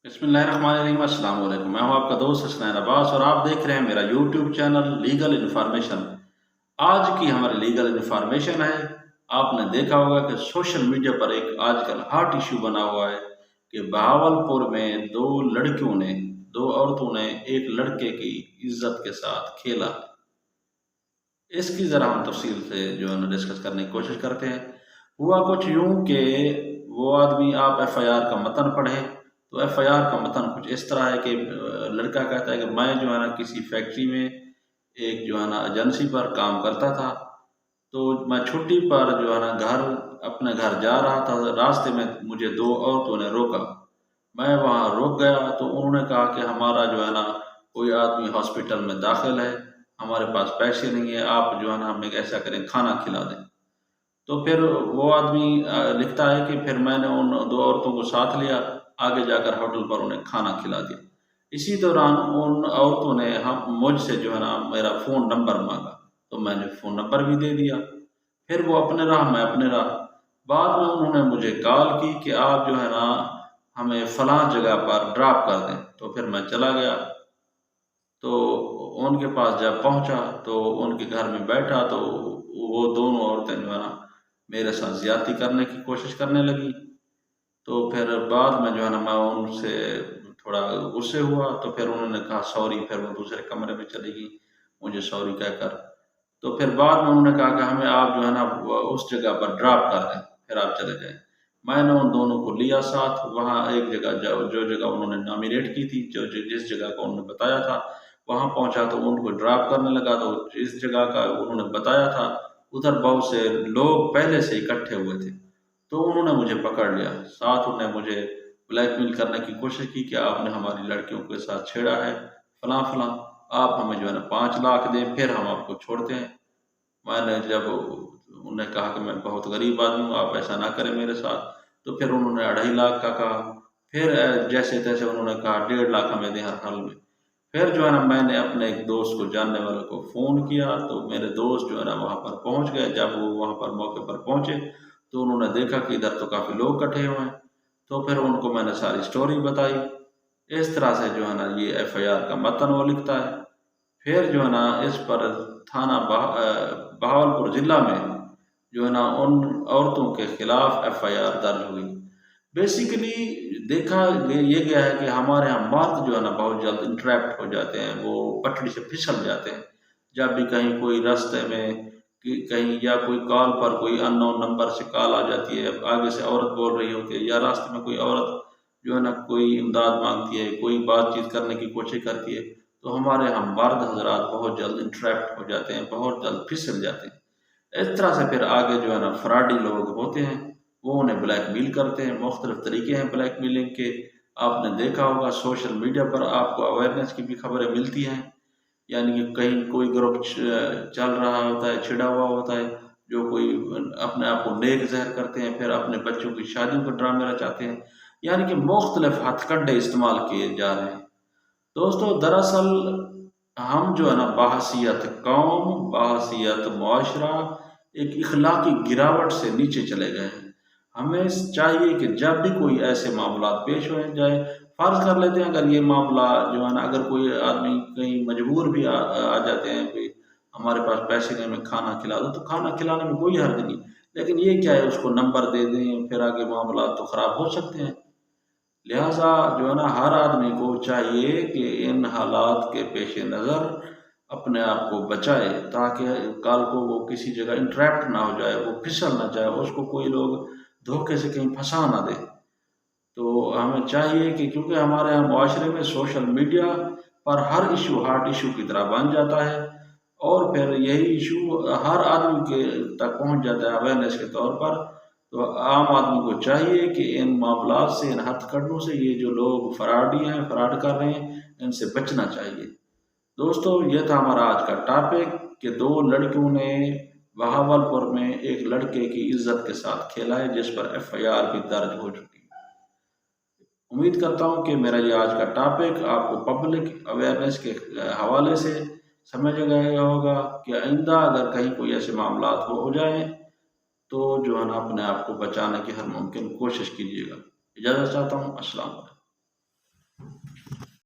बिस्मिल्लाहिर्रहमानिर्रहीम। अस्सलाम वालेकुम। मैं हूं आपका दोस्त हसनैन अब्बास और आप देख रहे हैं मेरा यूट्यूब चैनल लीगल इन्फॉर्मेशन। आज की हमारी लीगल इन्फॉर्मेशन है, आपने देखा होगा कि सोशल मीडिया पर एक आजकल हॉट इशू बना हुआ है कि बहावलपुर में दो औरतों ने एक लड़के की इज्जत के साथ खेला। इसकी ज़रा हम तफसील से जो है ना डिस्कस करने की कोशिश करते हैं। हुआ कुछ यूं कि वो आदमी, आप एफआईआर का मतन पढ़ें तो एफआईआर का मतन कुछ इस तरह है कि लड़का कहता है कि मैं जो है ना किसी फैक्ट्री में एक जो है ना एजेंसी पर काम करता था, तो मैं छुट्टी पर जो है ना अपने घर जा रहा था। रास्ते में मुझे दो औरतों ने रोका, मैं वहाँ रुक गया तो उन्होंने कहा कि हमारा जो है ना कोई आदमी हॉस्पिटल में दाखिल है, हमारे पास पैसे नहीं है, आप जो है ना हमें ऐसा करें खाना खिला दें। तो फिर वो आदमी लिखता है कि फिर मैंने उन दो औरतों को साथ लिया, आगे जाकर होटल पर उन्हें खाना खिला दिया। इसी दौरान उन औरतों ने हम मुझसे जो है ना मेरा फ़ोन नंबर मांगा, तो मैंने फ़ोन नंबर भी दे दिया। फिर वो अपने राह, मैं अपने राह। बाद में उन्होंने मुझे कॉल की कि आप जो है ना हमें फ़लाँ जगह पर ड्रॉप कर दें, तो फिर मैं चला गया। तो उनके पास जब पहुंचा तो उनके घर में बैठा तो वो दोनों औरतें जो है ना मेरे साथ ज्यादती करने की कोशिश करने लगी। तो फिर बाद में जो है ना मैं उनसे थोड़ा गुस्से हुआ, तो फिर उन्होंने कहा सॉरी, फिर वो दूसरे कमरे में चली गई मुझे सॉरी कहकर। तो फिर बाद में उन्होंने कहा कि हमें आप जो है ना उस जगह पर ड्रॉप कर दें, फिर आप चले जाएं। मैंने उन दोनों को लिया साथ, वहाँ एक जगह जो जगह उन्होंने नॉमिनेट की थी, जिस जगह को उन्होंने बताया था, वहाँ पहुँचा तो उनको ड्रॉप करने लगा। तो जिस जगह का उन्होंने बताया था उधर बहुत से लोग पहले से इकट्ठे हुए थे, तो उन्होंने मुझे पकड़ लिया। साथ उन्हें मुझे ब्लैकमेल करने की कोशिश की कि आपने हमारी लड़कियों के साथ छेड़ा है, फलां फलां, आप हमें जो है ना 5 लाख दें फिर हम आपको छोड़ते हैं। मैंने जब उन्हें कहा कि मैं बहुत गरीब आदमी हूँ, आप ऐसा ना करें मेरे साथ, तो फिर उन्होंने 2.5 लाख का कहा। फिर जैसे तैसे उन्होंने कहा 1.5 लाख हमें दें हर हाल में। फिर जो है ना मैंने अपने एक दोस्त को, जानने वाले को फ़ोन किया, तो मेरे दोस्त जो है ना वहाँ पर पहुँच गए। जब वो वहाँ पर मौके पर पहुँचे तो उन्होंने देखा कि इधर तो काफ़ी लोग इकट्ठे हुए हैं, तो फिर उनको मैंने सारी स्टोरी बताई। इस तरह से जो है ना ये एफआईआर का मतन वो लिखता है। फिर जो है ना इस पर थाना बहावलपुर जिला में जो है ना उन औरतों के खिलाफ एफआईआर दर्ज हुई। बेसिकली देखा ये गया है कि हमारे यहाँ मर्द जो है ना बहुत जल्द इंट्रैप्ट हो जाते हैं, वो पटड़ी से फिसल जाते हैं। जब भी कहीं कोई रास्ते में कहीं या कोई कॉल पर कोई अननोन नंबर से कॉल आ जाती है, आगे से औरत बोल रही होती है, या रास्ते में कोई औरत जो है ना कोई इमदाद मांगती है, कोई बातचीत करने की कोशिश करती है, तो हमारे यहाँ मर्द हजरात बहुत जल्द इंट्रैप्ट हो जाते हैं, बहुत जल्द फिसल जाते हैं। इस तरह से फिर आगे जो है ना फ्रॉडी लोग होते हैं, वो उन्हें ब्लैकमेल करते हैं। मुख्तलिफ तरीके हैं ब्लैकमेलिंग के। आपने देखा होगा सोशल मीडिया पर आपको अवेयरनेस की भी खबरें मिलती हैं, यानी कि कहीं कोई ग्रुप चल रहा होता है, छिड़ा हुआ होता है, जो कोई अपने आप को नेक ज़हर करते हैं, फिर अपने बच्चों की शादियों के ड्रामे रचाते हैं, यानी कि मुख्तलिफ हथकंडे इस्तेमाल किए जा रहे हैं। दोस्तों दरअसल हम जो है ना बहसीयत कौम, बहसीयत मुआशरा एक इखलाकी गिरावट से नीचे चले गए हैं। हमें चाहिए कि जब भी कोई ऐसे मामला पेश हो जाए, फ़र्ज़ कर लेते हैं अगर ये मामला जो है ना, अगर कोई आदमी कहीं मजबूर भी आ जाते हैं कि हमारे पास पैसे नहीं, हमें खाना खिला दो, तो खाना खिलाने में कोई हर्ज नहीं। लेकिन ये क्या है, उसको नंबर दे दें, फिर आगे मामला तो ख़राब हो सकते हैं। लिहाजा जो है ना हर आदमी को चाहिए कि इन हालात के पेश नज़र अपने आप को बचाए, ताकि कल को वो किसी जगह इंट्रैप्ट ना हो जाए, वो फिसल ना जाए, उसको कोई लोग धोखे से कहीं फंसा ना दे। तो हमें चाहिए कि क्योंकि हमारे यहाँ मुआशरे में सोशल मीडिया पर हर इशू हॉट इशू की तरह बन जाता है, और फिर यही इशू हर आदमी के तक पहुंच जाता है अवेयरनेस के तौर पर। तो आम आदमी को चाहिए कि इन मामलात से, इन हथकंडों से, ये जो लोग फराडी हैं, फ्रॉड कर रहे हैं, इनसे बचना चाहिए। दोस्तों ये था हमारा आज का टॉपिक कि दो लड़कियों ने बहावलपुर में एक लड़के की इज्जत के साथ खेला है, जिस पर एफआईआर भी दर्ज हो चुकी है। उम्मीद करता हूँ कि मेरा ये आज का टॉपिक आपको पब्लिक अवेयरनेस के हवाले से समझ गया होगा कि आइंदा अगर कहीं कोई ऐसे मामला हो जाए तो जो है ना अपने आप को बचाने की हर मुमकिन कोशिश कीजिएगा। इजाज़त चाहता हूँ। अस्सलाम वालेकुम।